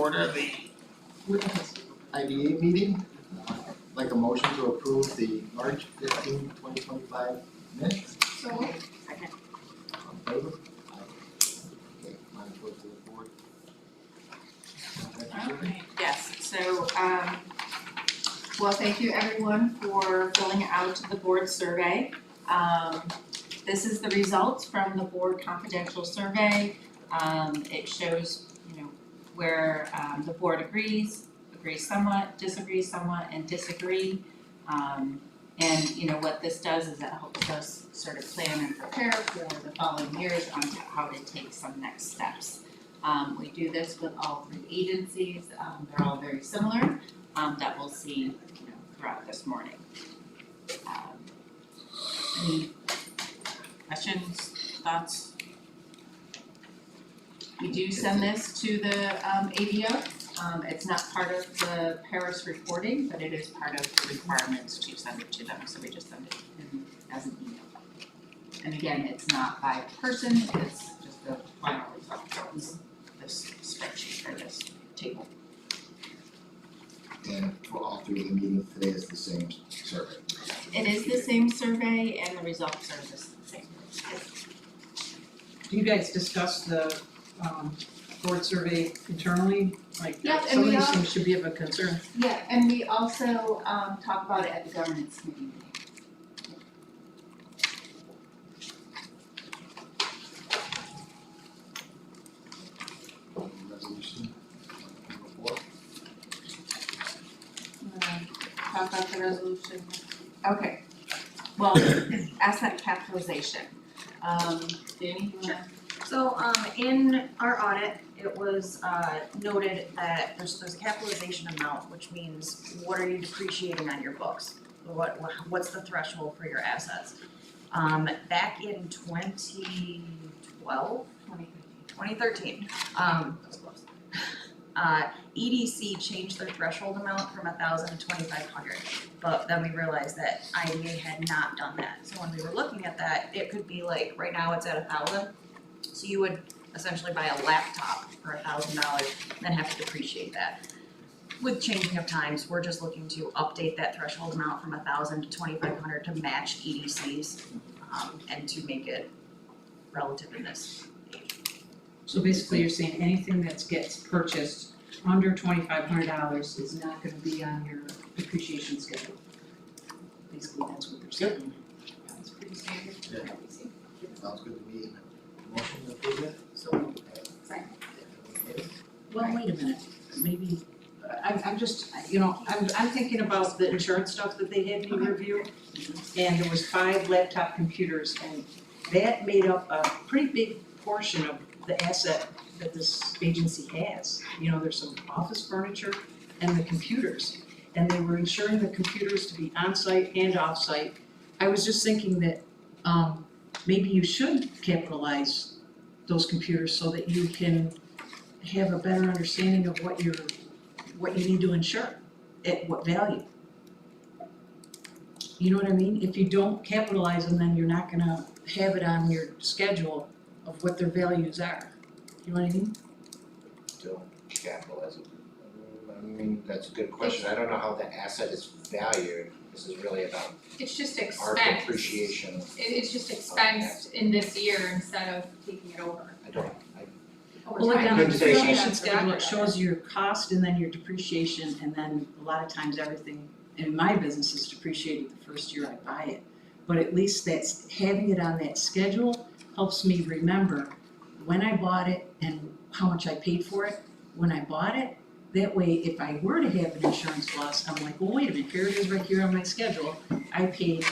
order the IDA meeting. Like a motion to approve the March 15, 2025 minutes. So moved. Second. All in favor? Aye. Okay, mine goes to the board. Okay, yes, so, well, thank you everyone for filling out the board survey. This is the results from the board confidential survey. It shows, where the board agrees somewhat, disagrees somewhat, and disagree. And what this does is it helps us sort of plan and prepare for the following years on how to take some next steps. We do this with all 3 agencies. They're all very similar, that we'll see, throughout this morning. Any questions, thoughts? We do send this to the ADO. It's not part of the Paris reporting, but it is part of the requirements to send it to them, so we just send it in as an email. And again, it's not by person, it's just the final result of this spreadsheet or this table. And for all 3 of the meetings today is the same survey. It is the same survey and the results are the same. Do you guys discuss the board survey internally? Like Yep, and some of we these are- things should be of a concern. Yeah, and we also talk about it at the governance committee meeting. Resolution number 4. Talk about the resolution. Okay, well, asset capitalization. Danny, you wanna? So in our audit, it was noted that there's a capitalization amount, which means what are you depreciating on your books? What's the threshold for your assets? Back in 2012, 2013, EDC changed their threshold amount from 1,000 to 2,500, but then we realized that IDA had not done that. So when we were looking at that, it could be like, right now it's at 1,000. So you would essentially buy a laptop for $1,000, then have to depreciate that. With changing of times, we're just looking to update that threshold amount from 1,000 to 2,500 to match EDCs, and to make it relative in this age. So basically you're saying anything that gets purchased under $2,500 is not gonna be on your depreciation schedule. Basically, that's what they're saying. That's pretty standard. Yeah. Sounds good to me. Motion to approve it? So, second. Well, wait a minute, maybe, I'm just, I'm thinking about the insurance stuff that they had me review. And there was 5 laptop computers and that made up a pretty big portion of the asset that this agency has. There's some office furniture and the computers. And they were insuring the computers to be on-site and off-site. I was just thinking that maybe you should capitalize those computers so that you can have a better understanding of what you need to insure, at what value. You know what I mean? If you don't capitalize them, then you're not gonna have it on your schedule of what their values are. You know what I mean? Don't capitalize it. I mean, that's a good question. I don't know how the asset is valued. This is really about It's just our expense. depreciation. It's just expensed in this year instead of taking it over. I don't, Well, like on the Couldn't say depreciation that. schedule, it shows your cost and then your depreciation, and then a lot of times everything in my business is depreciated the first year I buy it. But at least that's, having it on that schedule helps me remember when I bought it and how much I paid for it when I bought it. That way, if I were to have an insurance loss, I'm like, well, wait a minute, here it is right here on my schedule. I paid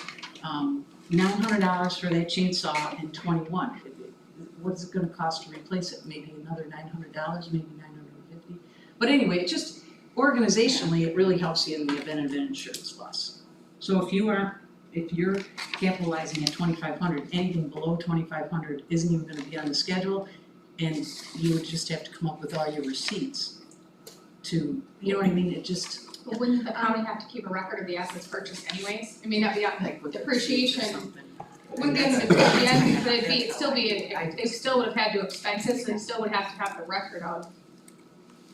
$900 for that chainsaw in '21. What's it gonna cost to replace it? Maybe another $900, maybe $950. But anyway, it just, organizationally, it really helps you in the event of an insurance loss. So if you're capitalizing at 2,500, anything below 2,500 isn't even gonna be on the schedule, and you would just have to come up with all your receipts to, you know what I mean, it just. But wouldn't the county have to keep a record of the assets purchased anyways? I mean, that'd be on Like with depreciation. receipts or something. Wouldn't be, at the end, but they still would have had to expense it, so they still would have to have the record of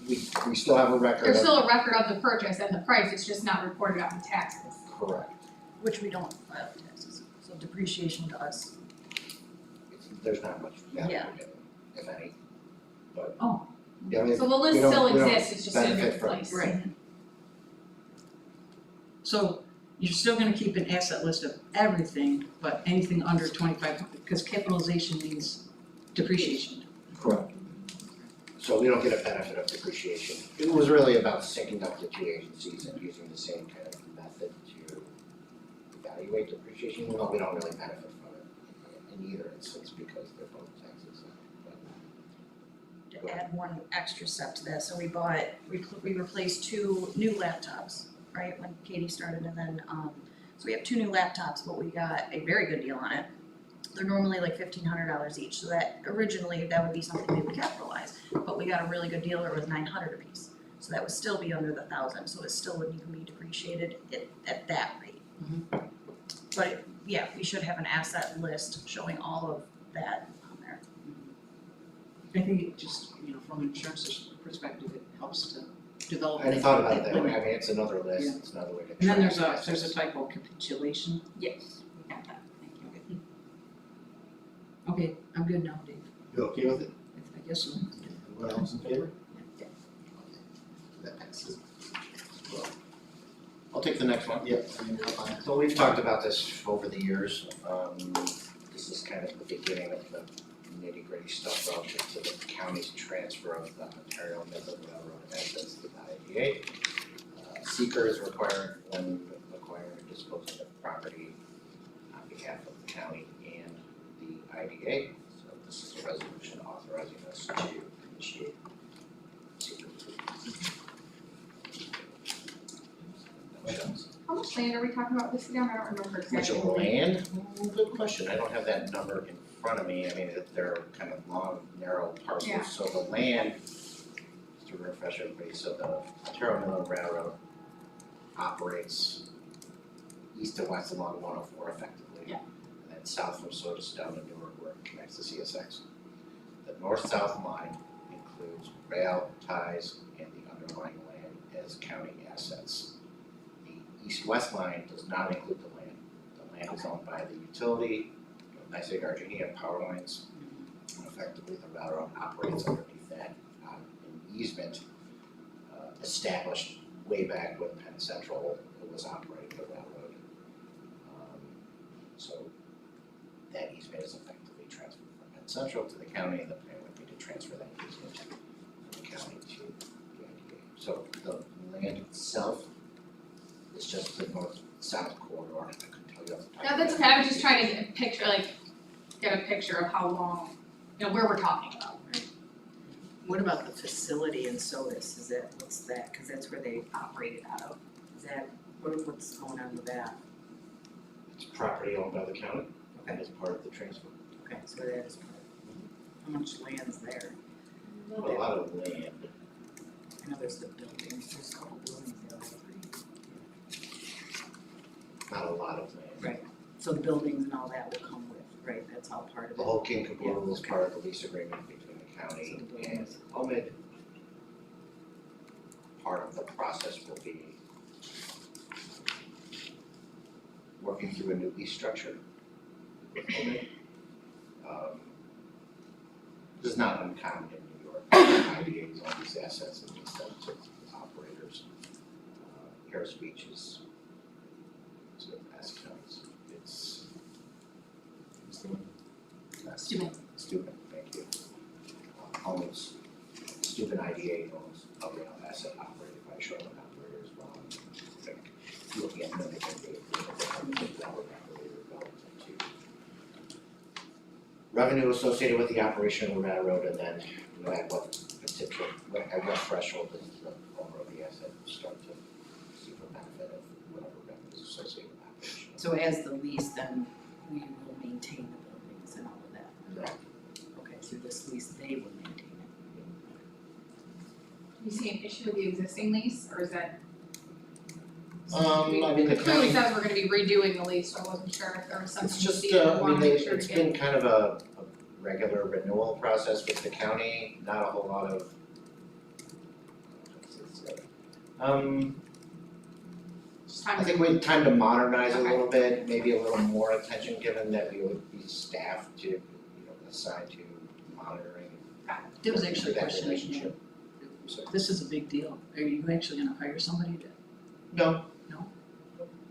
we still have a record There's of, still a record of the purchase and the price, it's just not reported on the taxes. correct, Which we don't file taxes, so depreciation to us. there's not much value Yeah. in it, if any. But. Oh. Yeah, I mean, So the list we don't- still we don't exists, it's just in a benefit different from it. place. Right. So you're still gonna keep an asset list of everything, but anything under 2,500, because capitalization means depreciation. Correct. So we don't get a benefit of depreciation. It was really about syncing up the two agencies and using the same kind of method to evaluate depreciation, even though we don't really benefit from it in either instance because they're both taxes. To add one extra step to that, so we replaced 2 new laptops, right, when Katie started, and then, so we have 2 new laptops, but we got a very good deal on it. They're normally like $1,500 each, so that originally, that would be something we would capitalize, but we got a really good deal, it was $900 a piece. So that would still be under the 1,000, so it still wouldn't even be depreciated at that rate. But, yeah, we should have an asset list showing all of that on there. I think it just, from an insurance perspective, it helps to develop I that hadn't thought about it that way, limit. I mean, it's another list, Yeah. it's another way to track. And then there's assets. a type of capitulation. Yes, we have that, thank you. Okay, I'm good now, Dave. You okay with it? I guess so. Everyone else in favor? Okay. That passes. Well, I'll take the next one. yeah, I mean, up on it. So we've talked about this over the years, this is kind of the beginning of the nitty-gritty stuff relative to the county's transfer of the Ontario Midland Railroad assets to the IDA. Seeker is required when acquiring or disposing of property on behalf of the county and the IDA. So this is a resolution authorizing us to initiate seeker. How much land are we talking about this again? I don't remember Which exactly. land? Good question, I don't have that number in front of me, I mean, they're kind of long, narrow parcels, Yeah. so the land, just to refresh everybody, so the Ontario Midland Railroad operates east and west along 104 effectively. Yeah. And then south from Sotostone to Newark where it connects to CSX. The north-south line includes rail ties and the underlying land as county assets. The east-west line does not include the land. The land is owned by the utility, NYSEG Argenia Power Lines. And effectively, the railroad operates underneath that on an easement established way back when Penn Central was operating the railroad. So that easement is effectively transferred from Penn Central to the county, and the plan would be to transfer that easement from the county to the IDA. So the land itself is just the north-south corridor, I couldn't tell you off the top of my No, that's head. okay, I was just trying to get a picture of how long, where we're talking about. What about the facility in Sodas, what's that, cause that's where they operated out of, is that, what's going on with that? It's property owned by the county, and is part of the transfer. Okay, so that is part of, how much land's there? A lot of land. I know there's the buildings, there's a couple buildings there, that are pretty, Not a lot of land. Right. so the buildings and all that will come with, right, that's all part of it? The whole king caboodle is okay. part of the lease agreement between the county So the and buildings. OMID. Part of the process will be working through a new lease structure with OMID. This is not uncommon in New York, IDAs own these assets and lease them to operators. Harris Beach is with Mass Counties, it's Steuben, thank you. Owns, Steuben IDA owns a rail asset operated by a shoreline operator as well. I think looking at many different data, network operator relative to revenue associated with the operation of the railroad, and then at what particular, at what threshold does the owner of the asset start to see the benefit of whatever revenue is associated with the operation. So as the lease, then we will maintain the buildings and all of that? Correct. Okay, through this lease, they will maintain it. Do you see an issue with the existing lease, or is that? I mean, the It clearly county, says we're gonna be redoing the lease, so I wasn't sure if there was something it's to just, see that we I wanna mean, make sure to it's get. been kind of a regular renewal process with the county, not a whole lot of Just time I think we time to modernize it a little bit, maybe a little more attention, given that we would be staffed to, assigned to monitoring There was actually a that question I had. relationship. So, This is a big deal. Are you actually gonna hire somebody to? no,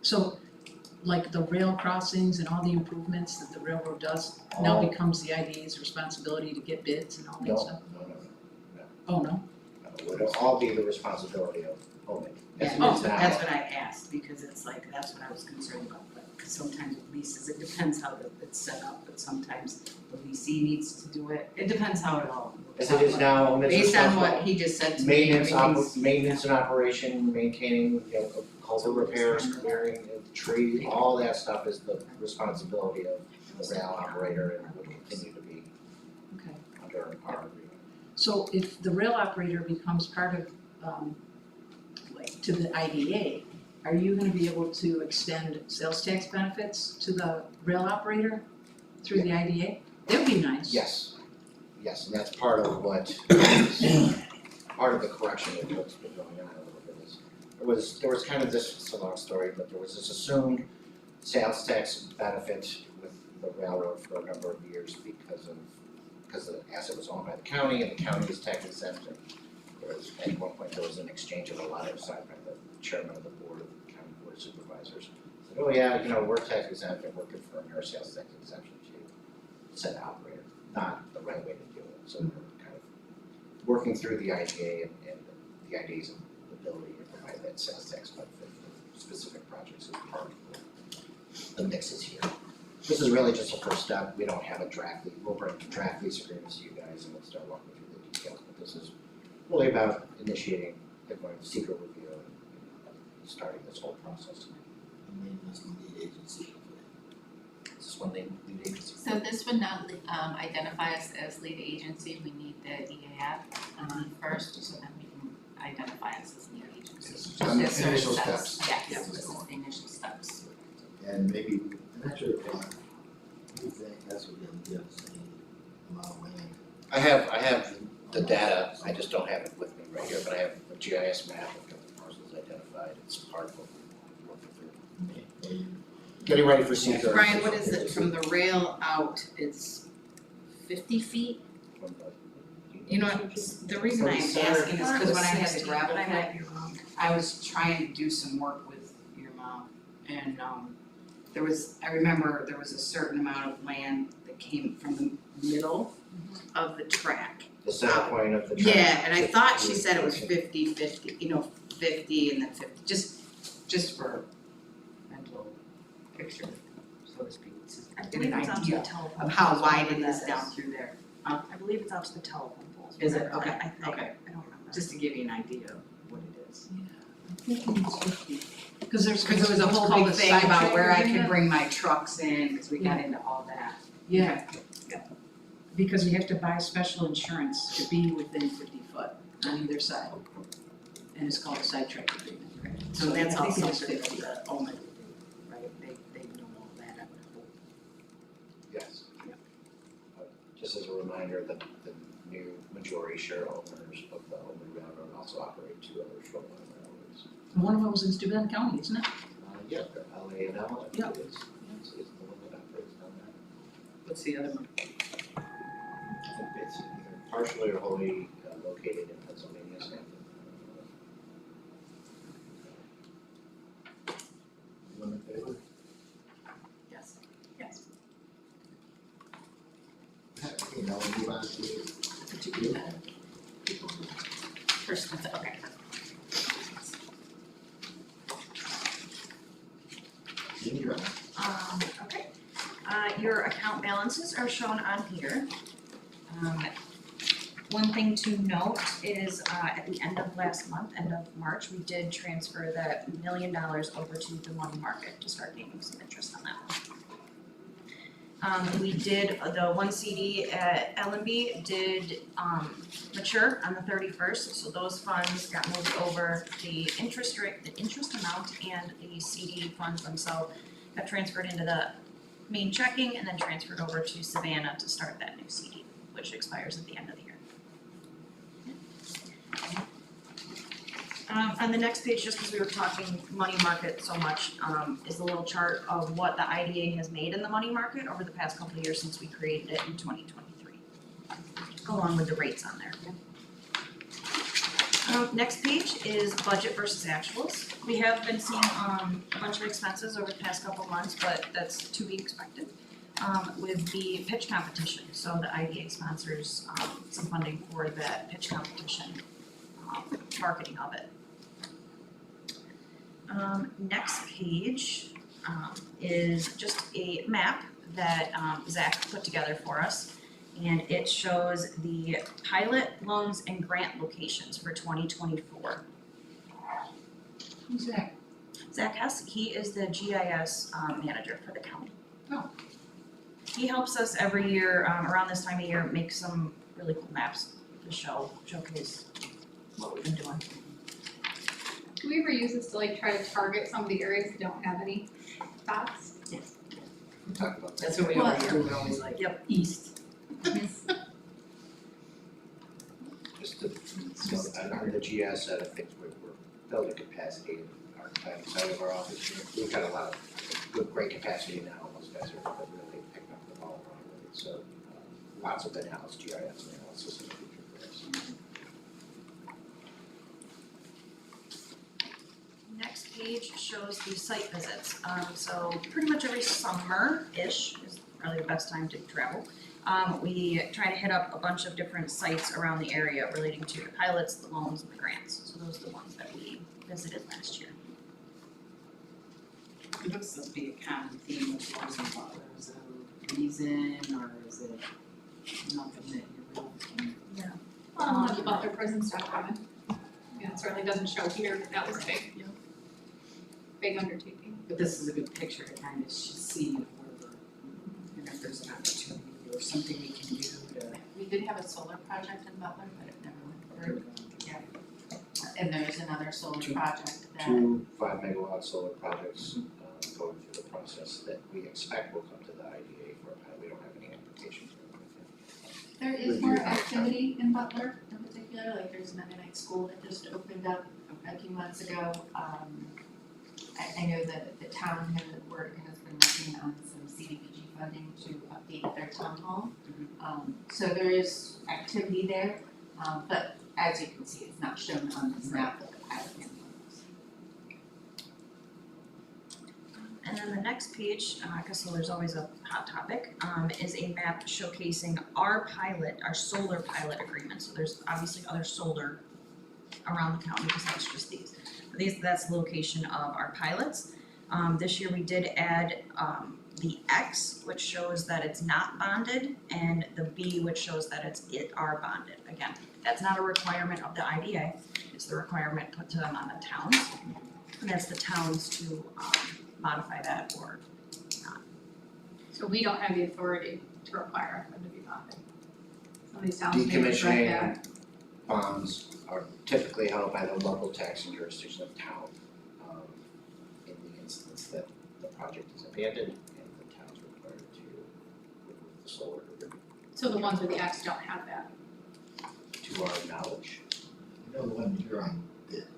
So, like the rail crossings and all the improvements that the railroad does now all, becomes the IDA's responsibility to get bids and all that no, stuff? no, Oh, no? it would all be the responsibility of Omen. As it Yeah, is now. that's what I asked, because it's like, that's what I was concerned about, but, cause sometimes with leases, it depends how it's set up, but sometimes the leasing needs to do it, it depends how it all works As it is out. now, Omen's Based on responsible. what he just said to me, Maintenance, everything's. maintenance and operation, maintaining, culvert repairs, clearing of tree, all that stuff is the responsibility of the rail operator and would continue to be Okay. under our agreement. So if the rail operator becomes part of, like, to the IDA, are you gonna be able to extend sales tax benefits to the rail operator through the IDA? That would be nice. Yes, and that's part of what, part of the correction of what's been going on a little bit is, there was kind of this, it's a long story, but there was this assumed sales tax benefit with the railroad for a number of years because the asset was owned by the county and the county is tax exempt. And there was, at one point, there was an exchange of a letter signed by the chairman of the board of the county board of supervisors. Said, oh yeah, we're tax exempt and we're confirming our sales tax exemption to said operator, not the right way to do it. So we're kind of working through the IGA and the IDA's ability to provide that sales tax benefit for specific projects as part of the mixes here. This is really just a first step. We don't have a draft lease. We'll bring draft lease agreements to you guys and we'll start walking through the details. But this is really about initiating, going to secret review and starting this whole process. Is this one lead agency? So this would not identify us as lead agency, we need the EAF first, so then we can identify us as lead agency. Yes, on the This sort of initial steps. steps. Yes, Yeah. this is the initial steps. And maybe, I'm not sure if you think that's what they'll give the same amount of land. I have the data, I just don't have it with me right here, but I have a GIS map, I've got the parcels identified, it's part of what we're working through. Maybe Getting ready for secret. Brian, what is it, from the rail out, it's 50 feet? From the- You know, the reason I'm asking is because when I had the gravel But I might pit, be wrong. I was trying to do some work with your mom, and I remember there was a certain amount of land that came from the middle of the track. The center point of the track. Yeah, and I thought she said it was 50-50, 50 and then 50, just for mental picture, so to speak, I to get believe an it's out to the idea telephone of how poles, wide whatever it is that down through there. I believe it's out to the telephone poles. Is it? whatever Okay, that- I think, okay. I don't remember. Just to give you an idea of what it is. I think it's 50. Because there's Because there was a what's whole called big a thing side about track where I area. could bring my trucks in, because we got into all that. Yeah. Because you have to buy special insurance to be within 50 foot on either side. And it's called a sidetrack agreement. So that's I think also it is something 50. that the Omen would do, right? They know all that, I would hope. Yes. Just as a reminder, the new majority shareholders of the Omen Railroad also operate two other shoreline railroads. One of them was in Steuben County, isn't it? Yeah, the LA and L, I Yeah. think it is. It's the one that operates down there. What's the other one? I think it's either partially or wholly located in Pennsylvania, Stanton. Anyone in favor? Yes. Okay, now we'll move on to First, okay. Indra. Okay. Your account balances are shown on here. One thing to note is, at the end of last month, end of March, we did transfer that $1 million over to the money market to start gaining some interest on that one. We did, the one CD at LNB did, mature on the 31st, so those funds got moved over. The interest rate, the interest amount and the CD funds themselves got transferred into the main checking and then transferred over to Savannah to start that new CD, which expires at the end of the year. On the next page, just because we were talking money market so much, is the little chart of what the IDA has made in the money market over the past couple of years since we created it in 2023, along with the rates on there. Next page is budget versus actuals. We have been seeing a bunch of expenses over the past couple of months, but that's to be expected. With the pitch competition, so the IDA sponsors some funding for that pitch competition, marketing of it. Next page is just a map that Zach put together for us. And it shows the pilot, loans, and grant locations for 2024. Who's that? Zach Hess, he is the GIS manager for the county. Oh. He helps us every year, around this time of year, make some really cool maps to showcase what we've been doing. Do we ever use this to like try to target some of the areas that don't have any dots? We talked about that. That's what we always do, we're always like, Yep. east. Just to, under the GS side of things, we're building capacity in our planning side of our office. We've got a lot of good, great capacity now, most guys are really picking up the ball around with it, so lots of in-house GIS analysis in the future for us. Next page shows the site visits. So pretty much every summer-ish is probably the best time to travel. We try to hit up a bunch of different sites around the area relating to the pilots, the loans, and the grants. So those are the ones that we visited last year. It looks to be a common theme with Lowe's and Butler. Is there a reason, or is it nothing that you really can? Well, the Butler prison stuff coming. Yeah, it certainly doesn't show here, but that was big. Yeah. Big undertaking. But this is a good picture to kind of see where we're, and if there's an opportunity or something we can do to. We did have a solar project in Butler, but it never went through. Yeah. And there's another solar project that. 2 5-megawatt solar projects going through the process that we expect will come to the IDA for a pilot. We don't have any applications or anything. There is more activity in Butler in particular, like there's an Mennonite school that just opened up a few months ago. I know that the town has been working on some CDBG funding to update their town hall. So there is activity there, but as you can see, it's not shown on this map that the pilot can use. And then the next page, because solar's always a hot topic, is a map showcasing our solar pilot agreement. So there's obviously other solar around the county besides just these. But that's the location of our pilots. This year we did add the X, which shows that it's not bonded, and the B, which shows that it are bonded. Again, that's not a requirement of the IDA, it's the requirement put to them on the towns. And that's the towns to modify that or not. So we don't have the authority to require them to be bonded. Some of these towns may direct that. Decommissioning bonds are typically held by the local taxing jurisdiction of town, in the instance that the project is abandoned and the town's required to remove the solar agreement, So the ones with the X don't have that. to our knowledge. You know, the one you're on did,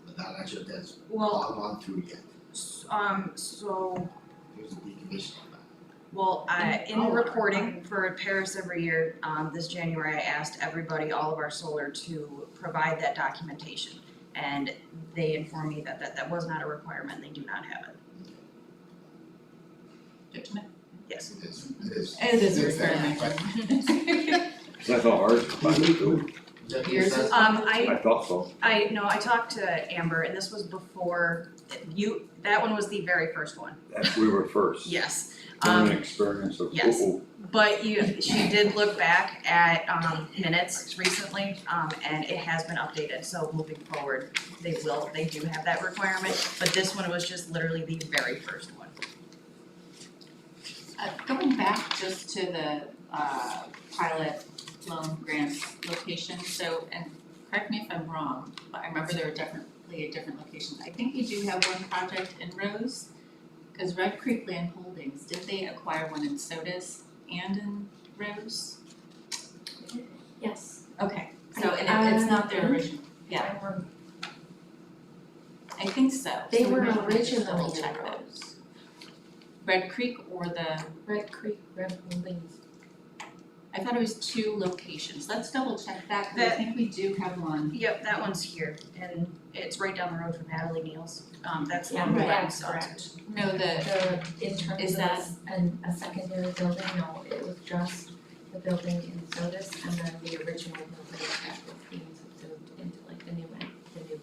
but not sure if that's Well, all gone through yet. so, Here's the decommissioning. well, in reporting for Paris every year, this January, I asked everybody, all of our solar, to provide that documentation. And they informed me that that was not a requirement, they do not have it. Good to know. Yes. It is. It is a It's very requirement. That's all ours, but Is that your Yours is assessment? I thought so. I talked to Amber, and this was before that one was the very first one, We were first. yes. Learning experience of, yes. oh, But she did look back at minutes recently, and it has been updated, so moving forward, they do have that requirement, but this one was just literally the very first one. Going back just to the pilot loan grants location, so, and correct me if I'm wrong, but I remember there were definitely at different locations. I think you do have one project in Rose, because Red Creek Land Holdings, did they acquire one in Sodus and in Rose? Yes. Okay, so, and it's not their original, yeah. There were I think so. They So we were might wanna just originally double check in that. Rose. Red Creek or the, Red Creek, Red Buildings. I thought it was 2 locations. Let's double check that, because I think we do have one. Yep, that one's here, and it's right down the road from Natalie Neal's, that's the Yeah, one where right, I'm selling. correct. No, the, In terms Is of that- a secondary building, no, it was just the building in Sodas and then the original building that was being subsumed into like the new building.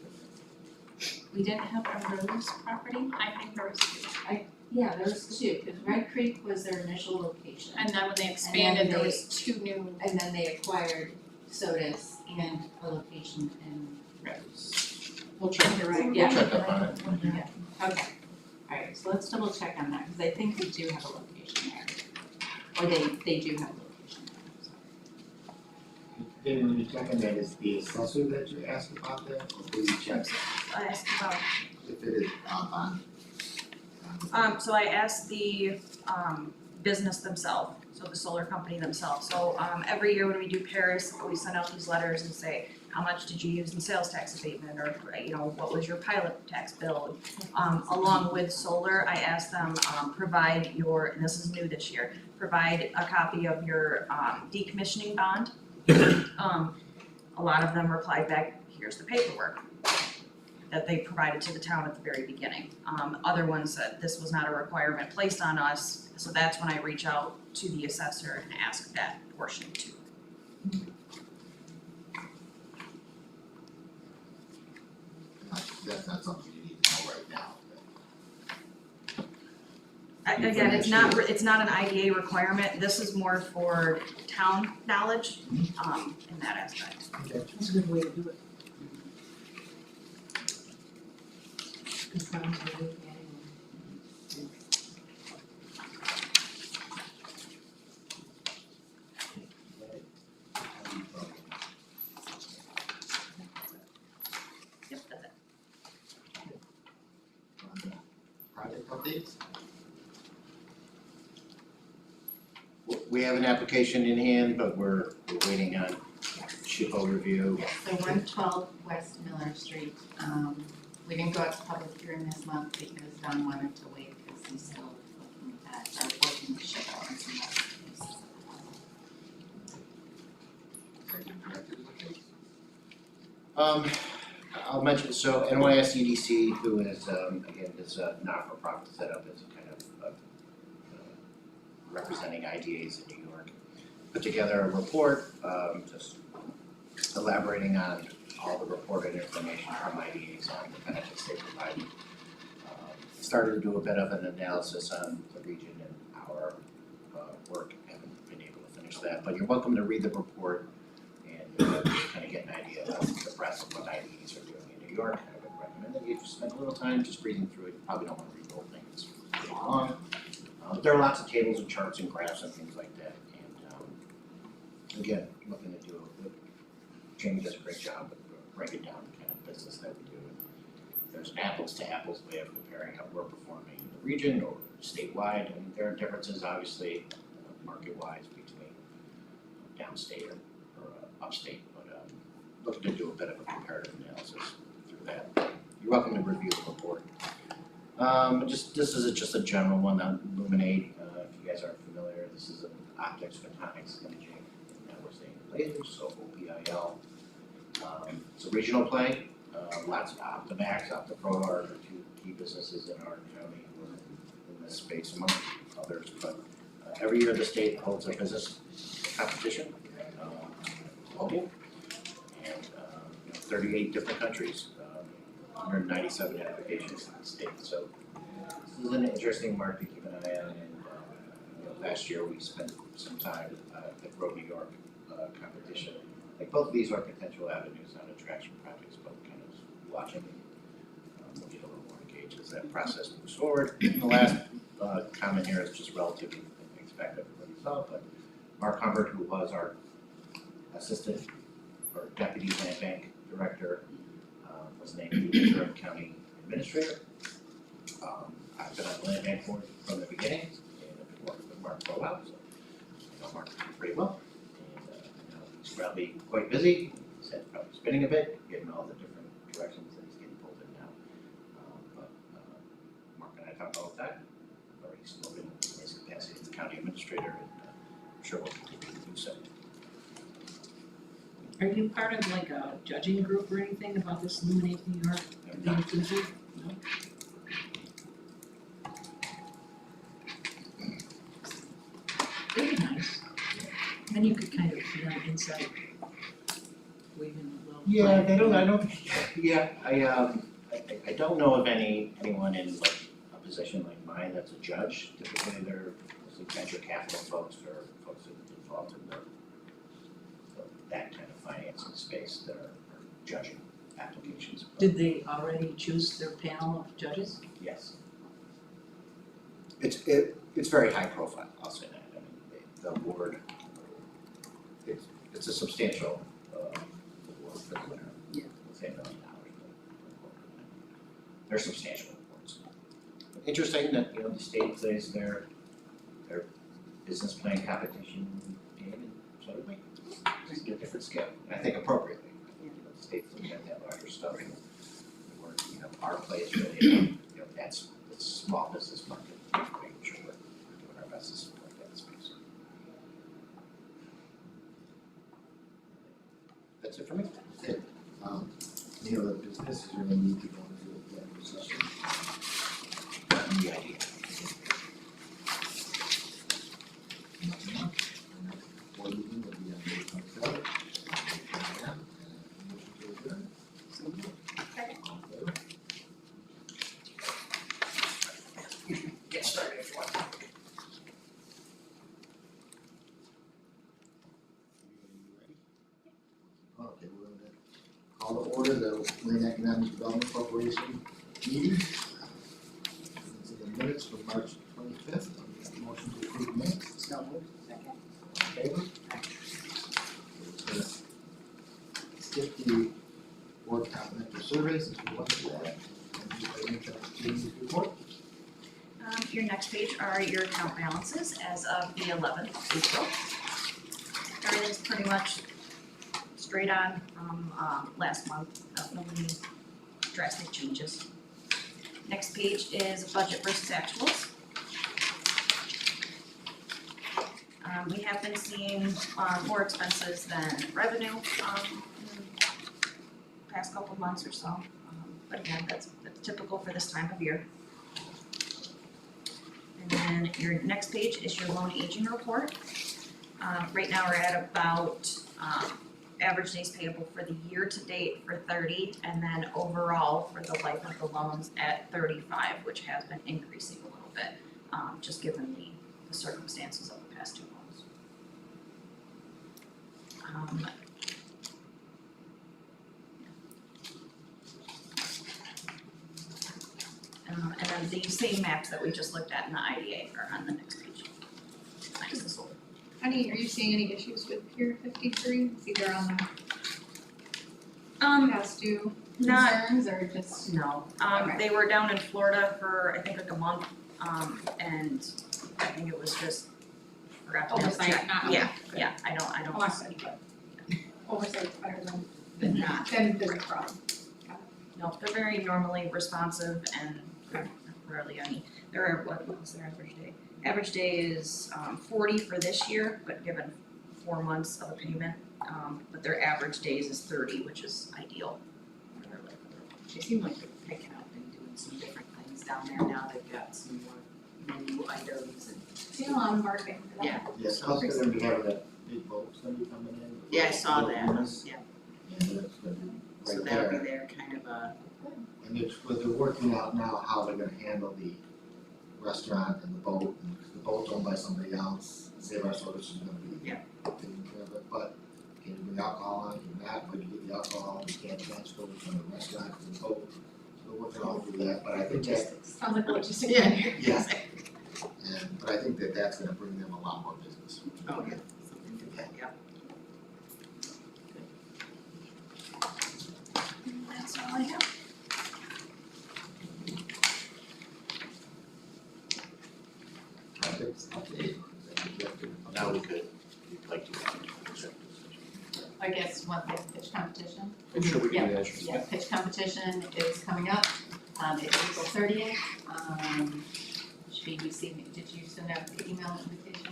we didn't have a Rose property? I think there was 2. Yeah, there was 2, because Red Creek was their initial location. And then when they expanded, there they- was 2 new. And then they acquired Sodas and a location in Rose. We'll check. You're right, We'll yeah. check up on it. Okay, alright, so let's double check on that, because I think we do have a location there. Or they do have a location there, so. Then when you check on that, is the assessor that you asked about that, or who you check I asked about, if it is on? so I asked the, business themselves, so the solar company themselves. So, every year when we do Paris, we send out these letters and say, how much did you use in sales tax abatement, or, what was your pilot tax bill? Along with solar, I asked them, provide your, and this is new this year, provide a copy of your, decommissioning bond. A lot of them replied back, here's the paperwork, that they provided to the town at the very beginning. Other ones said this was not a requirement placed on us, so that's when I reach out to the assessor and ask that portion too. That's not something you need to know right now. Again, it's not an IDA requirement, this is more for town knowledge, in that aspect. That's a good way to do it. Confirmed by the annual. Yep, that's it. Project updates? We have an application in hand, but we're waiting on SHPO review. Yes, so 112 West Miller Street, we didn't go out to public hearing this month because Don wanted to wait because he's still looking at, or working to ship out on some other pieces. Executive director's updates? I'll mention, so NYS EDC, who is, again, is a not-for-profit setup, is kind of representing IDAs in New York, put together a report, just elaborating on all the reported information from IDAs on the benefits they provide. Started to do a bit of an analysis on the region and our work, haven't been able to finish that, but you're welcome to read the report and just kind of get an idea of the breadth of what IDAs are doing in New York. I would recommend that you just spend a little time just reading through it, you probably don't want to read the whole thing, it's pretty long. There are lots of tables and charts and graphs and things like that, and again, looking to do Jamie does a great job of breaking down the kind of business that we do. There's an apples to apples way of comparing how we're performing in the region or statewide, and there are differences obviously market-wise between downstate or upstate, but looking to do a bit of a comparative analysis through that. You're welcome to review the report. This is just a general one on Luminate, if you guys aren't familiar, this is an optics photonics imaging and we're seeing lasers, so OPIL. It's a regional play, lots of Optimax, OptiPro are the 2 key businesses in our county who are in this space among others, but every year the state holds a business competition, global, and 38 different countries, 197 applications in the state, so this is an interesting market to keep an eye on, and last year we spent some time at the Grow New York competition. Like both of these are potential avenues on attraction projects, but kind of watching, we'll get a little more engaged as that process moves forward. And the last comment here is just relative to expect everybody saw, but Mark Humbert, who was our assistant or deputy land bank director, was named the interim county administrator. I've been on the land bank board from the beginning, and I've been working with Mark for a while, so I know Mark pretty well. He's probably quite busy, his head's probably spinning a bit, getting all the different directions that he's getting pulled in now. administrator, and I'm sure we'll continue to do so. Are you part of like a judging group or anything about this Illuminate New York, the inclusion? No? That'd be nice. Then you could kind of be on inside, waving a little Yeah, flag. I don't know of anyone in like a position like mine that's a judge. Typically they're mostly venture capital folks or folks that are involved in that kind of financing space that are judging applications. Did they already choose their panel of judges? Yes. It's very high profile, I'll say that. I mean, the board, it's a substantial award for the winner. Yeah. Let's say $1 million. They're substantial awards. Interesting that, you know, the state plays their business plan competition game, and so do we. Just get a different scale, and I think appropriately. You know, the state's looking at that larger stuff, and we're, you know, our play is really, you know, that's the small business market, making sure we're doing our best to support that space. That's it for me. Okay, any other business, is there any need to go into executive session? The idea. Nothing else? The next board meeting will be on May 27th. Motion to adjourn. All in favor? Get started if you want. Okay, we're gonna call to order the Wayne Economic Development Corporation meeting. It's in the minutes from March 25th. Motion to approve minutes. So moved. Second. All in favor? We're gonna skip the board confidential surveys if you want to do that. And do the income statement report. Your next page are your account balances as of the 11th of April. Everything's pretty much straight on from last month, no any drastic changes. Next page is budget versus actuals. We have been seeing more expenses than revenue in the past couple of months or so. But again, that's typical for this time of year. And then your next page is your loan aging report. Right now we're at about average days payable for the year to date for 30, and then overall for the life of the loans at 35, which has been increasing a little bit, just given the circumstances of the past two loans. And then the same maps that we just looked at in the IDA are on the next page. Minus this one. Are you seeing any issues with Pier 53? It's either on the past due Not, concerns or just? no, Okay. they were down in Florida for, I think, like a month, and I think it was just, forgot to Oversight, check. not- Yeah, okay. yeah, I don't. Oh, I see, but oversight's better than Not. than the problem. No, they're very normally responsive and rarely any, what was their average day? Average day is 40 for this year, but given 4 months of a payment, but their average days is 30, which is ideal for their life. They seem like they're picking up and doing some different things down there now. They've got some more menu items and. See a lot of marketing for that. Yeah. Yes, plus they're gonna be having that big boat's gonna be coming in. Yeah, I saw that. Yes. Yeah. And that's gonna be So right that'll there. be their kind of a, And it's, but they're working out now how they're gonna handle the restaurant and the boat, and the boat's owned by somebody else, Save Our Service is gonna be Yeah. taking care of it, but can you bring alcohol on, can you not, where do you get the alcohol, you can't transfer it from the restaurant to the boat. So we're working all through that, but I think that, Sounds like a logistic Yeah. nightmare. yeah, and, but I think that that's gonna bring them a lot more business. oh yeah, something to that, yeah. That's all I have. Projects update, executive Now we could, we'd like to have an executive session. I guess one thing, pitch competition. Sure, we can do that. Yeah, pitch competition is coming up, it's April 30th, should be receiving, did you send out the email invitation?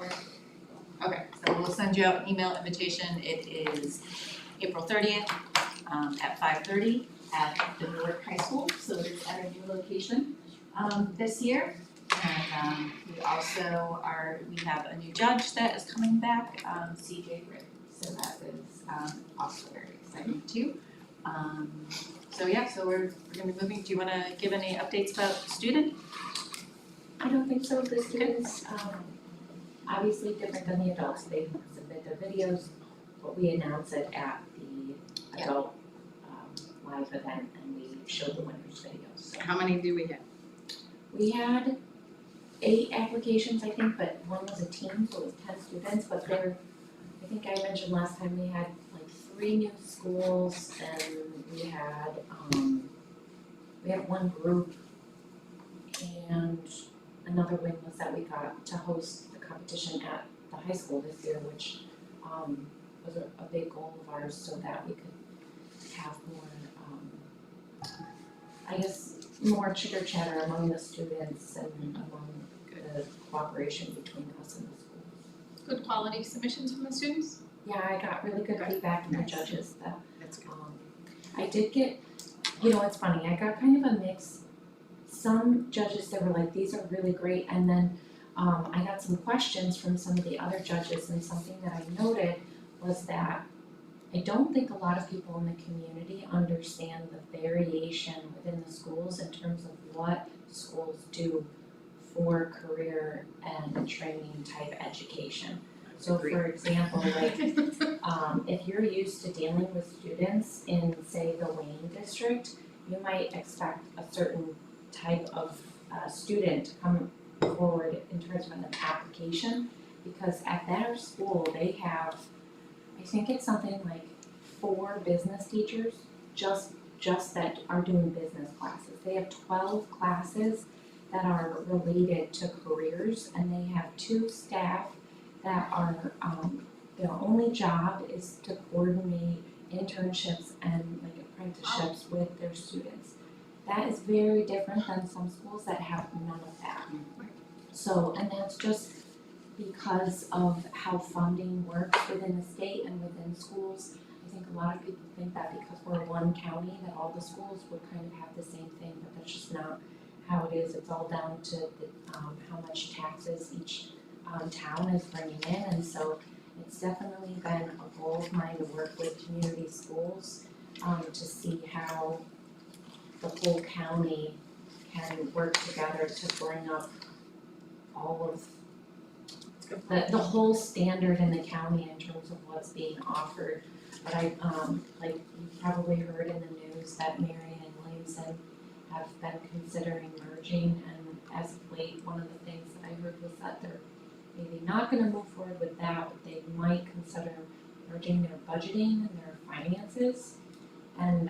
for it. Okay, so we'll send you out an email invitation. It is April 30th at 5:30 at the Newark High School, so it's at a new location this year. And we have a new judge that is coming back, CJ Britt, so that is also very exciting too. So we're gonna be moving. Do you wanna give any updates about student? I don't think so. The students, obviously different than the adults, they submit their videos, but we announce it at the adult, live event, and we show the winners' videos, so. How many do we have? We had 8 applications, I think, but one was a team, so it was 10 students, but I think I mentioned last time we had like 3 new schools, and we had one group, and another win was that we got to host the competition at the high school this year, which was a big goal of ours, so that we could have more, more chitter chatter among the students and among the cooperation between us and the schools. Good quality submissions from the students? Yeah, I got really good feedback from the judges that, That's good. I did get, it's funny, I got kind of a mix. Some judges that were like, these are really great, and then I got some questions from some of the other judges, and something that I noted was that I don't think a lot of people in the community understand the variation within the schools in terms of what schools do for career and training type education. So for example, like, if you're used to dealing with students in, say, the Wayne district, you might expect a certain type of student to come forward in terms of an application, because at their school, they have, I think it's something like 4 business teachers just that are doing business classes. They have 12 classes that are related to careers, and they have 2 staff that are, their only job is to coordinate internships and like apprenticeships with their students. That is very different than some schools that have none of that. So, and that's just because of how funding works within the state and within schools. I think a lot of people think that because we're one county, that all the schools would kind of have the same thing, but that's just not how it is. It's all down to how much taxes each town is bringing in, and so it's definitely been a goal of mine to work with community schools to see how the whole county can work together to bring up all of the whole standard in the county in terms of what's being offered. But I, like you probably heard in the news that Marion and Williamson have been considering merging, and as of late, one of the things that I heard was that they're maybe not gonna move forward with that, but they might consider merging their budgeting and their finances. And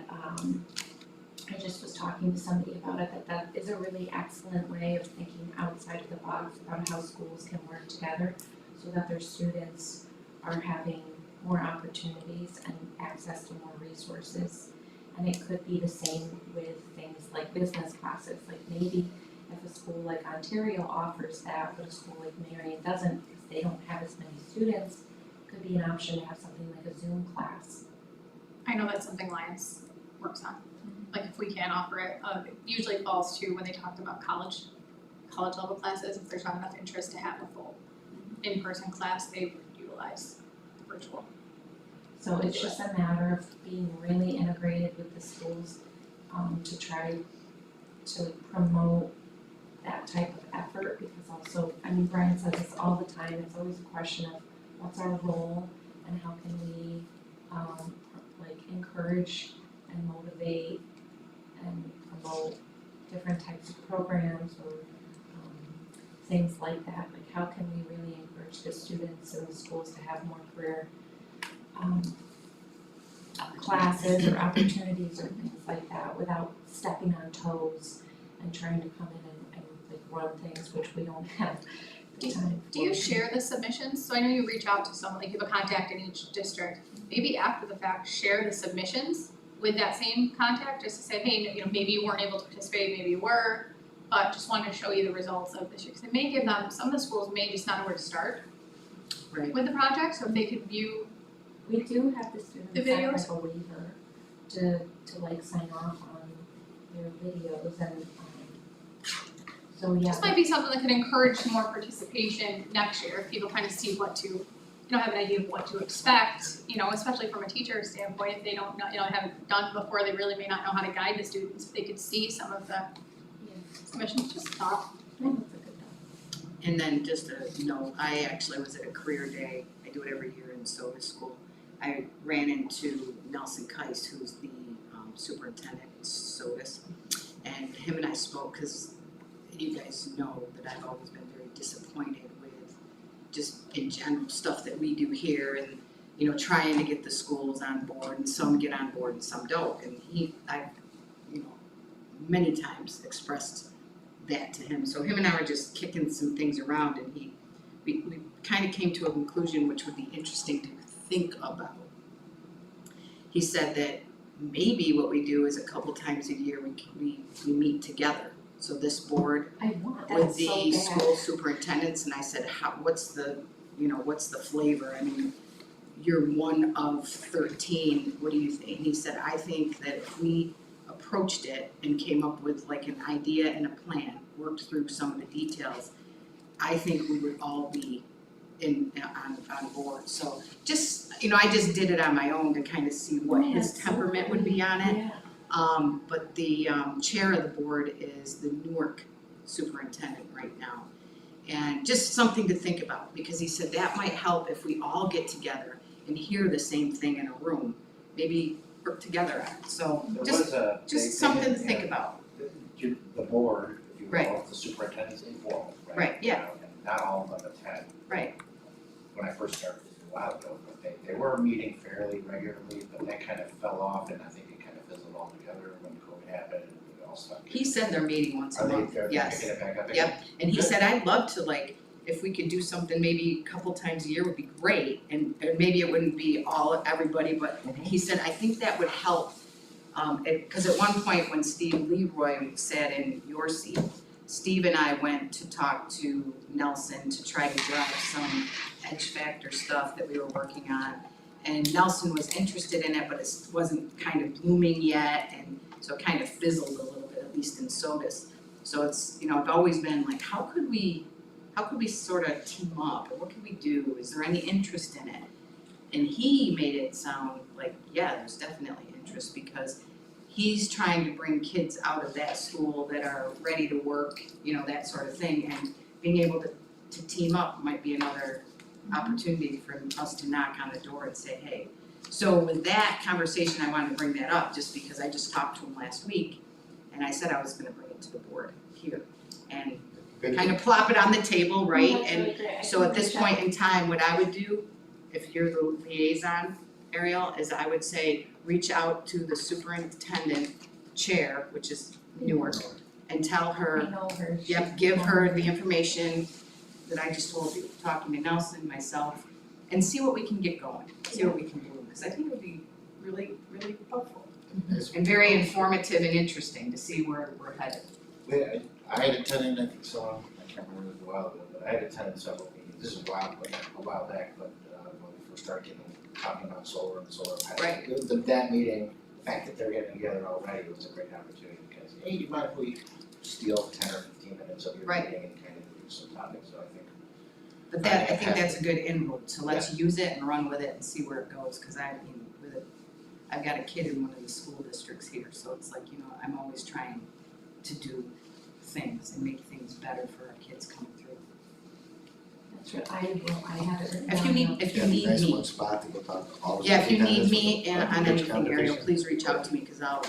I just was talking to somebody about it, that is a really excellent way of thinking outside of the box about how schools can work together so that their students are having more opportunities and access to more resources. And it could be the same with things like business classes, like maybe if a school like Ontario offers that, but a school like Marion doesn't, because they don't have as many students, it could be an option to have something like a Zoom class. I know that's something Lions works on. Like if we can offer it, it usually falls to when they talked about college level classes, if there's not enough interest to have a full in-person class, they would utilize virtual. So it's just a matter of being really integrated with the schools to try to promote that type of effort, because also, I mean, Brian says this all the time, it's always a question of what's our role and how can we like encourage and motivate and promote different types of programs or things like that. Like how can we really encourage the students in the schools to have more career classes or opportunities or things like that without stepping on toes and trying to come in and like run things which we don't have the time for. Do you share the submissions? So I know you reach out to someone, like you have a contact in each district. Maybe after the fact, share the submissions with that same contact, just to say, hey, maybe you weren't able to participate, maybe you were, but just wanted to show you the results of this year. Because it may give them, some of the schools may just not know where to start. Right. with the project, so if they could view, We do have the students The sign videos? like a waiver to like sign off on their videos and so yeah. this might be something that could encourage more participation next year, if people kind of see what to, have an idea of what to expect, especially from a teacher standpoint, if they don't know, haven't done before, they really may not know how to guide the students, if they could see some of the submissions, just thought. I think it's a good time. And then just a note, I actually was at a career day, I do it every year in Soda School. I ran into Nelson Keist, who's the superintendent at SODAS, and him and I spoke, because you guys know that I've always been very disappointed with just in general stuff that we do here, and trying to get the schools on board, and some get on board and some don't, and I've many times expressed that to him. So him and I were just kicking some things around, and we kind of came to a conclusion which would be interesting to think about. He said that maybe what we do is a couple times a year we meet together. So this board I want, with that's so the bad. school superintendents, and I said, what's the flavor? I mean, you're one of 13, what do you think? And he said, I think that if we approached it and came up with like an idea and a plan, worked through some of the details, I think we would all be on board. So just, I just did it on my own to kind of see what Oh, his that's so temperament would be on it. Yeah. But the chair of the board is the Newark superintendent right now. And just something to think about, because he said that might help if we all get together and hear the same thing in a room, maybe work together on it. So just something to think about. The board, if you Right. will, the superintendent's informal, right? Right, yeah. And not all of them attend. Right. When I first started a while ago, but they were meeting fairly regularly, but that kind of fell off, and I think it kind of fizzled altogether when COVID happened and we all stopped. He said they're meeting once a month, Are they yes. picking it back up again? Yep, and he said, I'd love to, like, if we could do something maybe a couple times a year would be great, and maybe it wouldn't be everybody, but he said, I think that would help. Cause at one point when Steve Leroy sat in your seat, Steve and I went to talk to Nelson to try to drive some edge factor stuff that we were working on. And Nelson was interested in it, but it wasn't kind of blooming yet, and so it kind of fizzled a little bit, at least in SODAS. So it's, I've always been like, how could we sort of team up, or what could we do, is there any interest in it? And he made it sound like, yeah, there's definitely interest, because he's trying to bring kids out of that school that are ready to work, that sort of thing, and being able to team up might be another opportunity for us to knock on the door and say, hey. So with that conversation, I wanted to bring that up, just because I just talked to him last week, and I said I was gonna bring it to the board here, and Good. kind of plop it on the table, right? Oh, that's And really great. I so can at this reach out. point in time, what I would do, if you're the liaison, Ariel, is I would say, reach out to the superintendent chair, which is Newark, and tell I her, know her. yep, give her the information that I just told you, talking to Nelson, myself, and see what we can get going, see what we can do, because I think it would be really, really helpful. And very informative and interesting to see where we're headed. I had attended, I think so, I can't remember, it was a while ago, but I had attended several meetings, this is a while back, but when we first started talking about solar and solar panels. Right. That meeting, the fact that they're getting together already was a great opportunity, because, hey, you mind if we steal 10 or 15 minutes of your Right. meeting and kind of do some topics, so I think. But that, I think that's a good inroad, so let's use it and run with it and see where it goes, cause I've got a kid in one of the school districts here, so it's like, I'm always trying to do things and make things better for our kids coming through. That's right, I have it written If you down need, now. if you Yeah, need nice me, one spot to go talk to all the yeah, if you need superintendents me with on a anything, Ariel, conversation. please reach out to me, cause I'll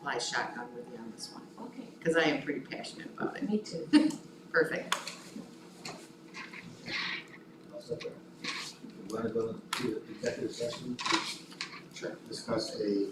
fly shotgun with you on this one, Okay, cause I am pretty passionate about it. me too. Perfect. You wanna go to executive session? Sure. Discuss a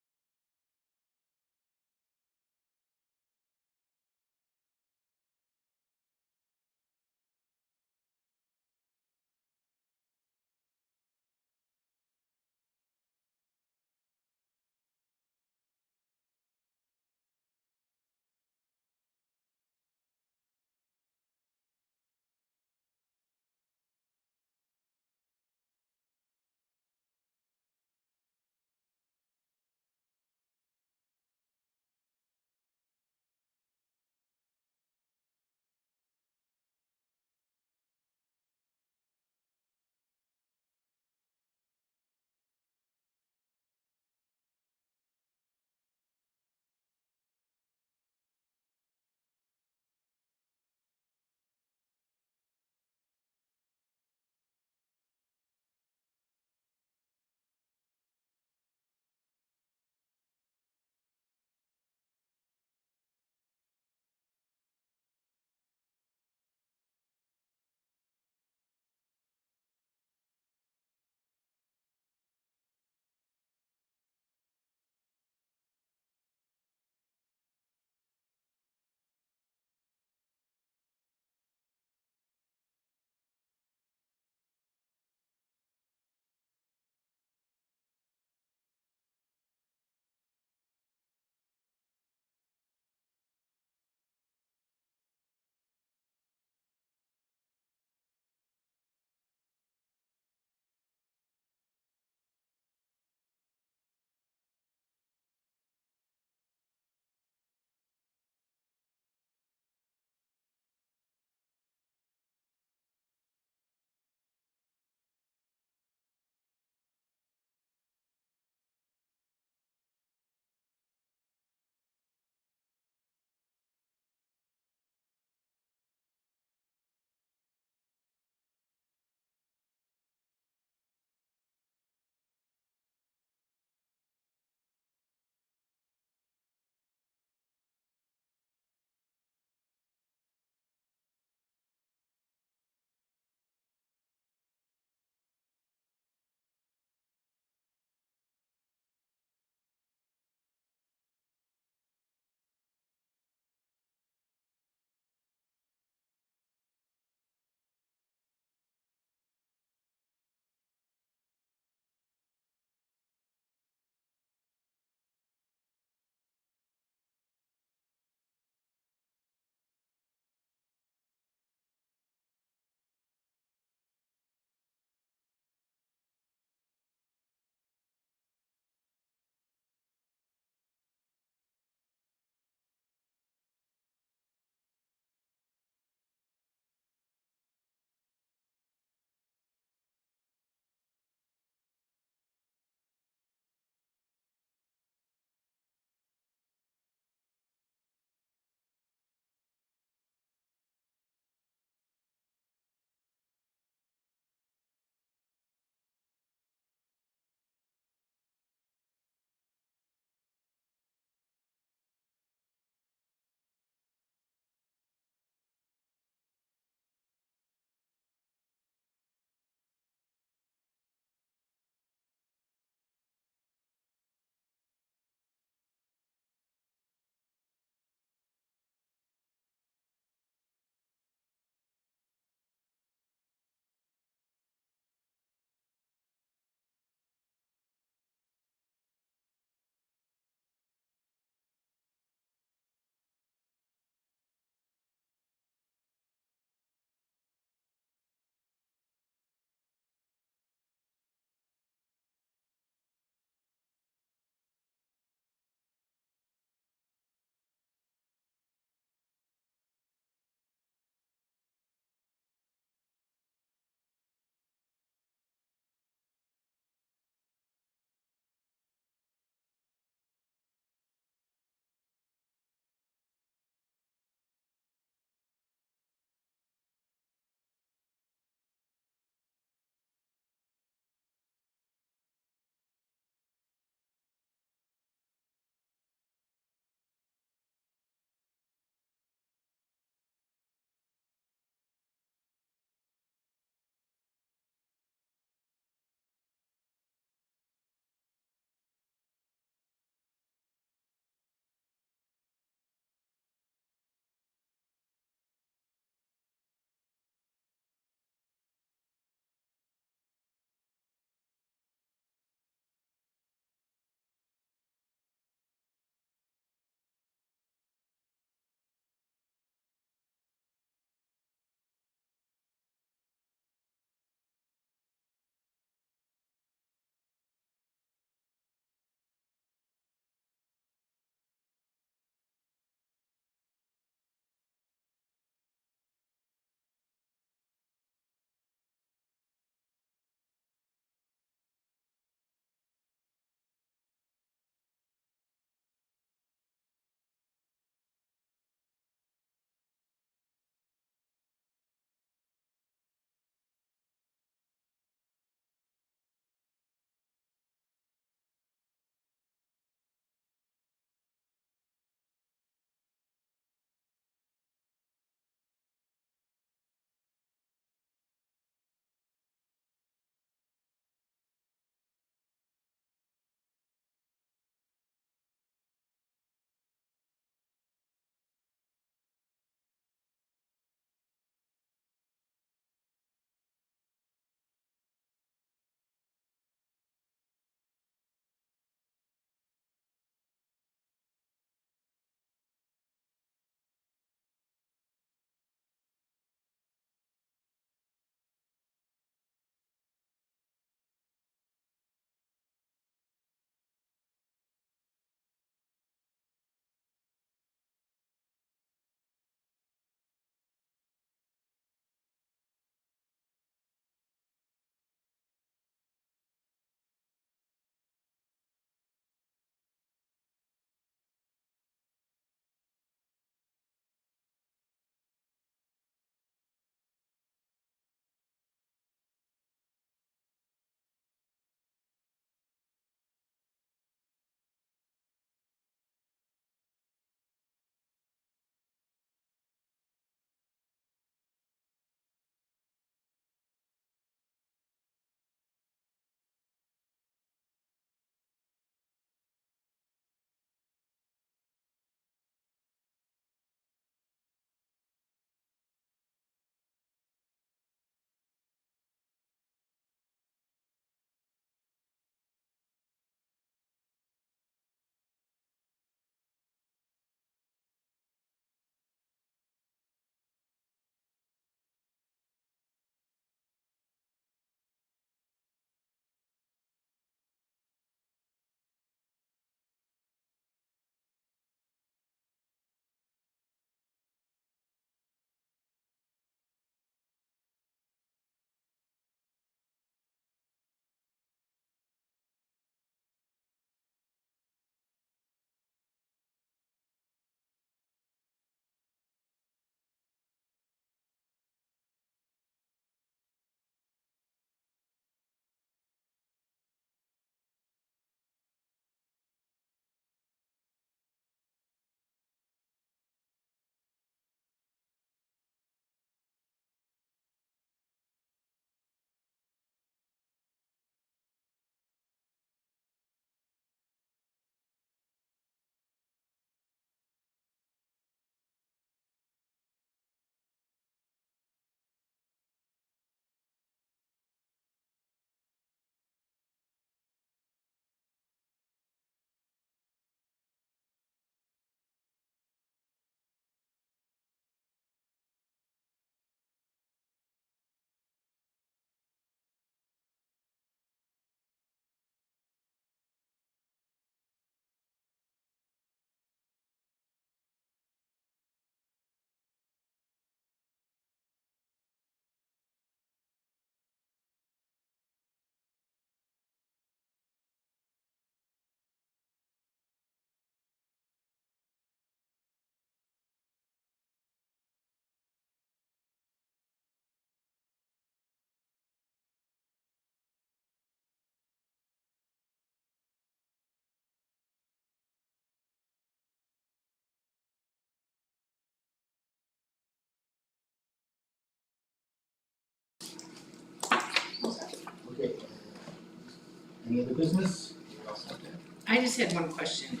Any other business? You're all set there. I just had one question,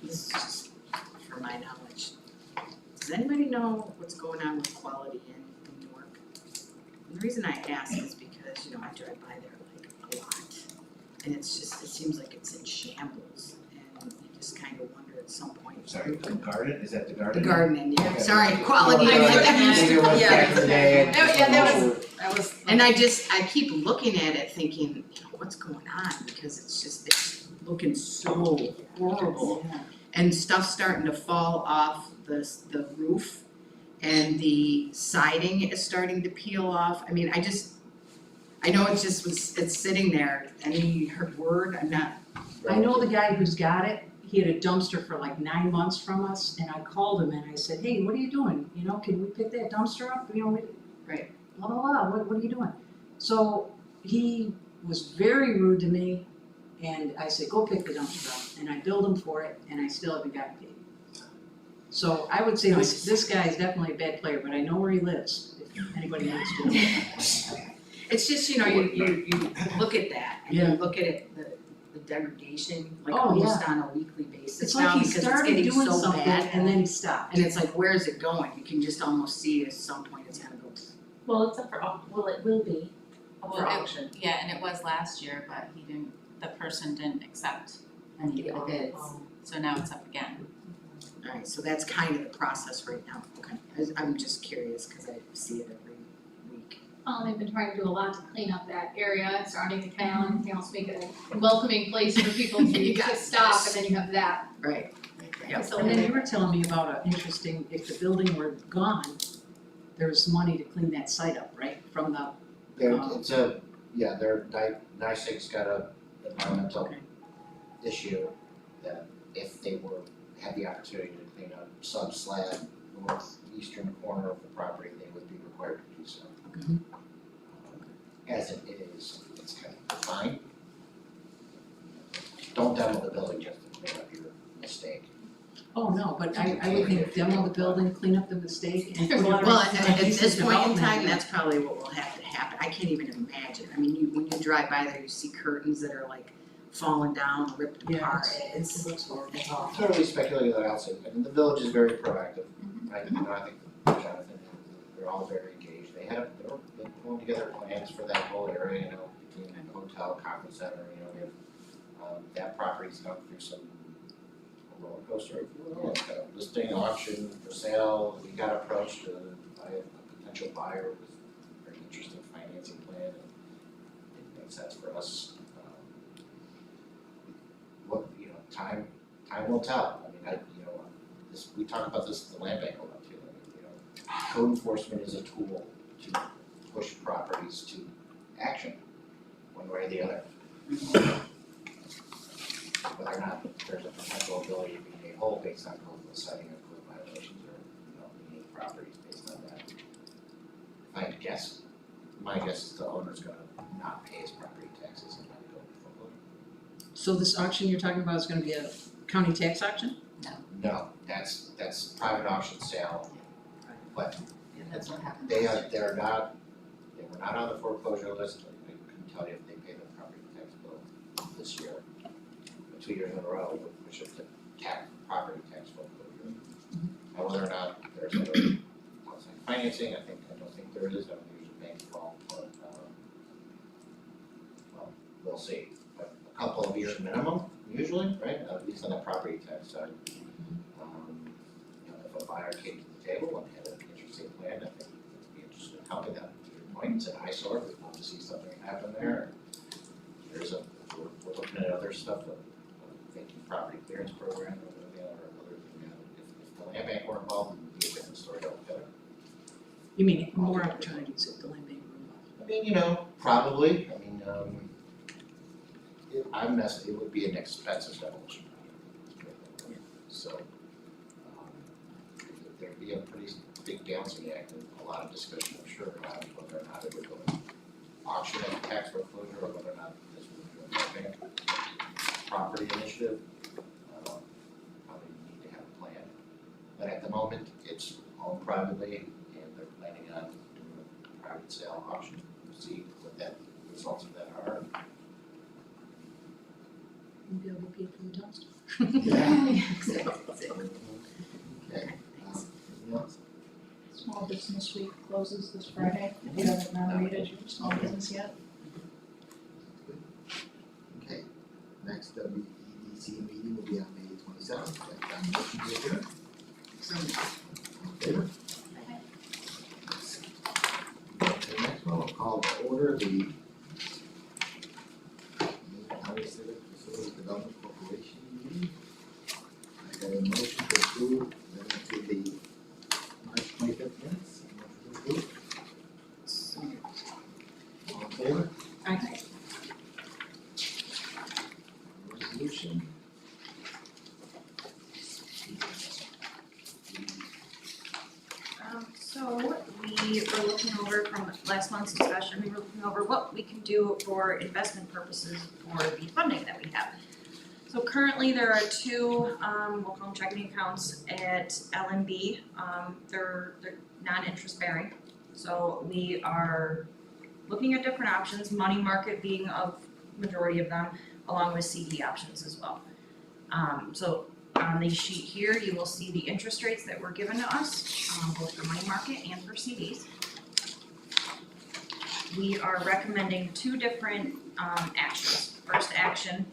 this is just for my knowledge. Does anybody know what's going on with Quality in Newark? And the reason I ask is because, I drive by there like a lot, and it's just, it seems like it's in shambles, and you just kind of wonder at some point. Sorry, the garden, is that the The garden? gardening, yeah, Okay. sorry, Quality, Well, I think maybe it was back in the day and just That was. And I keep looking at it thinking, what's going on, because it's looking so horrible. And stuff's starting to fall off the roof, and the siding is starting to peel off. I mean, I know it's sitting there. Any word? I'm not. I know the guy who's got it, he had a dumpster for like 9 months from us, and I called him and I said, hey, what are you doing? Can we pick that dumpster up? Right. Blah, blah, blah, what are you doing? So he was very rude to me, and I said, go pick the dumpster up, and I billed him for it, and I still haven't gotten paid. So I would say this guy is definitely a bad player, but I know where he lives, if anybody needs to know. It's just, you look at that, and you Yeah. look at it, the degradation, like Oh, almost on a weekly basis It's now, like he because it's started getting doing so something, bad. and then he stopped. And it's like, where is it going? You can just almost see at some point it's gonna go. Well, it's up for, it will be up for Well, auction. Yeah, and it was last year, but the person didn't accept any of the bids, so now it's up again. Alright, so that's kind of the process right now, okay. I'm just curious, cause I see it every week. They've been trying to do a lot to clean up that area surrounding the canal and everything else, make it a welcoming place for people You to got stop, this. and then you have that Right. Yep. facility. And then you were telling me about an interesting, if the building were gone, there's money to clean that site up, right, from the, NICEAG's got a environmental Okay. issue that if they had the opportunity to clean up sub-slab northeastern corner of the property, they would be required to do so. Mhm. As it is, it's kind of fine. Don't demo the building just to clean up your mistake. oh no, but I would think demo the building, clean up the mistake, and There's a put lot it of- Well, on at decent this point in development. time, that's probably what will have to happen. I can't even imagine. I mean, when you drive by there, you see curtains that are like falling down, ripped Yeah, apart. it looks horrible. It's awful. Totally speculative, I'll say, I mean, the village is very proactive, right? I think Jonathan, they're all very engaged. They were pulling together plans for that whole area, between the hotel, conference center, we have, that property's gone through some roller coaster, if you will, like a listing auction for sale. We got approached by a potential buyer with a very interesting financing plan, and it made sense for us. Time will tell. I mean, we talk about this at the land bank a lot too. Code enforcement is a tool to push properties to action, one way or the other. Whether or not there's a potential ability to be made whole based on code citing of code violations or, unique properties based on that. If I had to guess, my guess is the owner's gonna not pay his property taxes and not go foreclosure. So this auction you're talking about is gonna be a county tax auction? No, that's private auction sale, but Yeah, that's what happened. they were not on the foreclosure list. I couldn't tell you if they paid the property tax bill this year, 2 years in a row, which is the property tax foreclosure. Now, whether or not there's other outside financing, I don't think there is. I don't think there's a bank involved, but we'll see. But a couple of years minimum, usually, right? At least on the property tax side. If a buyer came to the table and had an interesting plan, I think we'd be interested in helping them. To your point, it's an eyesore. We'd love to see something happen there. We're looking at other stuff, thinking property clearance program or other, if the land bank were involved, it would be a different story altogether. You mean more opportunities at the land bank room? I mean, probably, it would be an expensive demolition project. So, there'd be a pretty big balancing act and a lot of discussion, I'm sure, about whether or not it would go to auction as a tax foreclosure or whether or not this would be a land bank property initiative. Probably need to have a plan. But at the moment, it's owned privately and they're planning on doing a private sale auction. We'll see what that results of that are. Maybe I'll get paid for the toast. Yeah. So, Okay, anything else? Small Business Week closes this Friday. If you haven't nominated your small business yet. Okay, next EDC meeting will be on May 27th. Motion to adjourn. So, All in favor? Okay, next one, we'll call to order the Maine County Civic Facility Development Corporation meeting. I got a motion to approve the March 25th minutes. Motion to approve. All in favor? Aye. Resolution. So we were looking over from last month's discussion, we were looking over what we can do for investment purposes for the funding that we have. So currently there are two, we'll call them checking accounts at LNB, they're non-interest bearing. So we are looking at different options, money market being of majority of them, along with CD options as well. So on the sheet here, you will see the interest rates that were given to us, both for money market and for CDs. We are recommending two different actions. First action,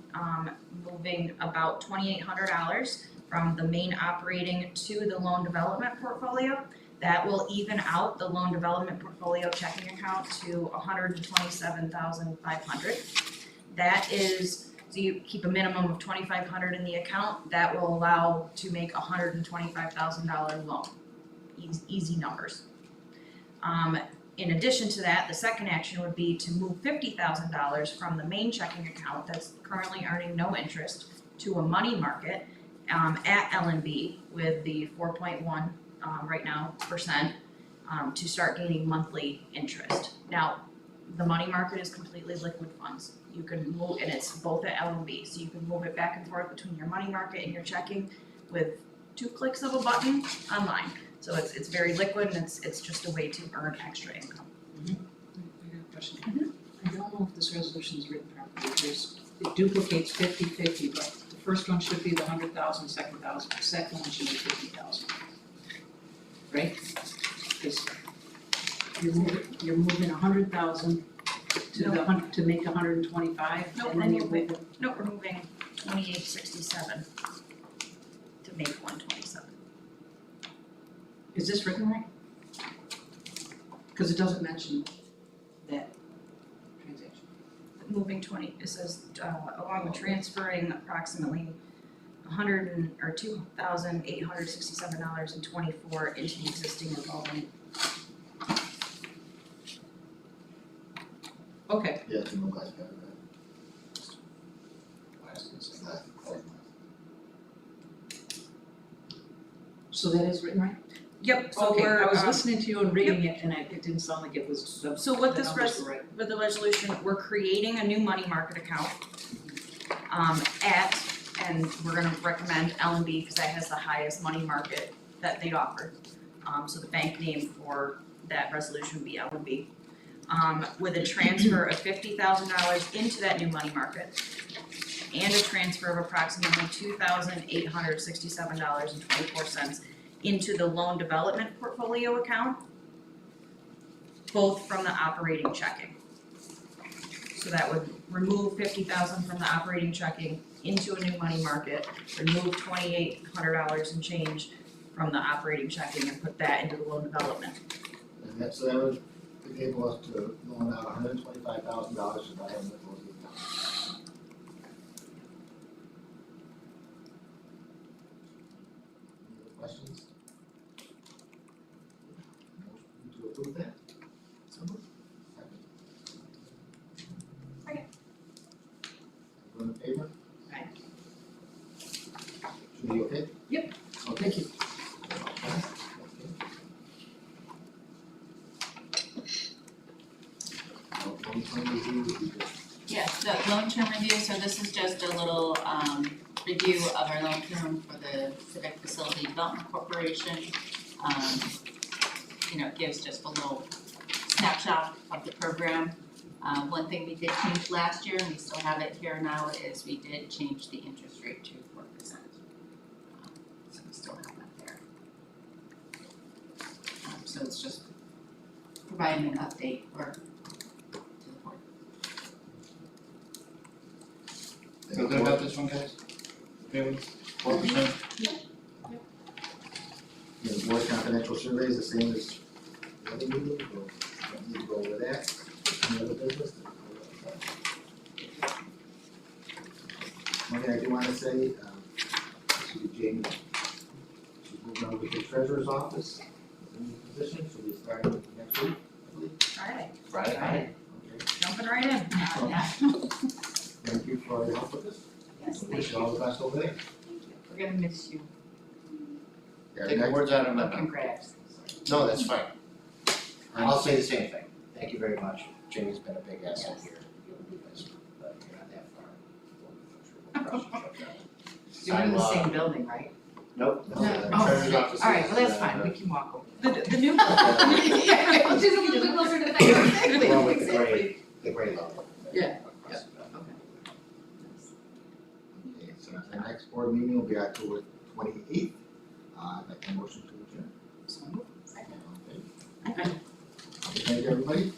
moving about $2,800 from the main operating to the loan development portfolio. That will even out the loan development portfolio checking account to $127,500. That is, so you keep a minimum of $2,500 in the account, that will allow to make a $125,000 loan. Easy numbers. In addition to that, the second action would be to move $50,000 from the main checking account that's currently earning no interest to a money market at LNB with the 4.1 right now percent to start gaining monthly interest. Now, the money market is completely liquid funds. You can move, and it's both at LNB, so you can move it back and forth between your money market and your checking with 2 clicks of a button online. So it's very liquid and it's just a way to earn extra income. I got a question. I don't know if this resolution is written properly. It duplicates 50-50, but the first one should be the 100,000, the second one should be 50,000. Right? Because you're moving 100,000 to make 125, Nope, and then you're we're moving. moving. No, we're moving 2867 to make 127. Is this written right? Because it doesn't mention that transaction. Moving 20, it says, along with transferring approximately $2,867.24 into the existing revolving. Okay, Yeah, it's in the last paragraph. Last is Last. so that is written right? Yep, so Okay, we're, I was listening to you and reading it, and it didn't sound like it was, So what the this numbers were right. with the resolution, we're creating a new money market account and we're gonna recommend LNB because that has the highest money market that they'd offer. So the bank name for that resolution would be LNB. With a transfer of $50,000 into that new money market and a transfer of approximately $2,867.24 into the loan development portfolio account, both from the operating checking. So that would remove $50,000 from the operating checking into a new money market, remove $2,800 and change from the operating checking and put that into the loan development. And that, so that would enable us to loan out $125,000 to buy them with those accounts. Any other questions? Motion to approve that? So moved. Second. Everyone in favor? Aye. Should be okay? Yep. Okay. Thank you. Yes, the loan term review, so this is just a little review of our loan term for the Civic Facility Development Corporation. It gives just a little snapshot of the program. One thing we did change last year, and we still have it here now, is we did change the interest rate to 4%. So we still have that there. So it's just providing an update to the board. Feel good about this one, guys? Okay with 4%? The board confidential survey is the same as the other meetings, we'll don't need to go over that. Any other business? One thing I do wanna say, this is Jamie, she's moving over to the treasurer's office, in new position, she'll be starting next week, I believe. Friday, Friday night. Okay, jumping right in. thank you for your help with this. Yes, thank Wish you. you all the best over there. We're gonna miss you. Yeah, Take the next- words out of my But mouth. congrats. No, that's fine. I'll say the same thing. Thank you very much. Jamie's been a big asset here. You're not that far. You're in the same building, right? Nope. No. Oh, Treasurer's office Alright, is, well, that's fine, we can walk over. The new Well, she's a little bit closer to things. Exactly, Well, with the exactly. the gray level. Yeah. Across the top. Okay, so the next board meeting will be October 28th. I'd like a motion to adjourn. So moved. Okay, thank you, everybody.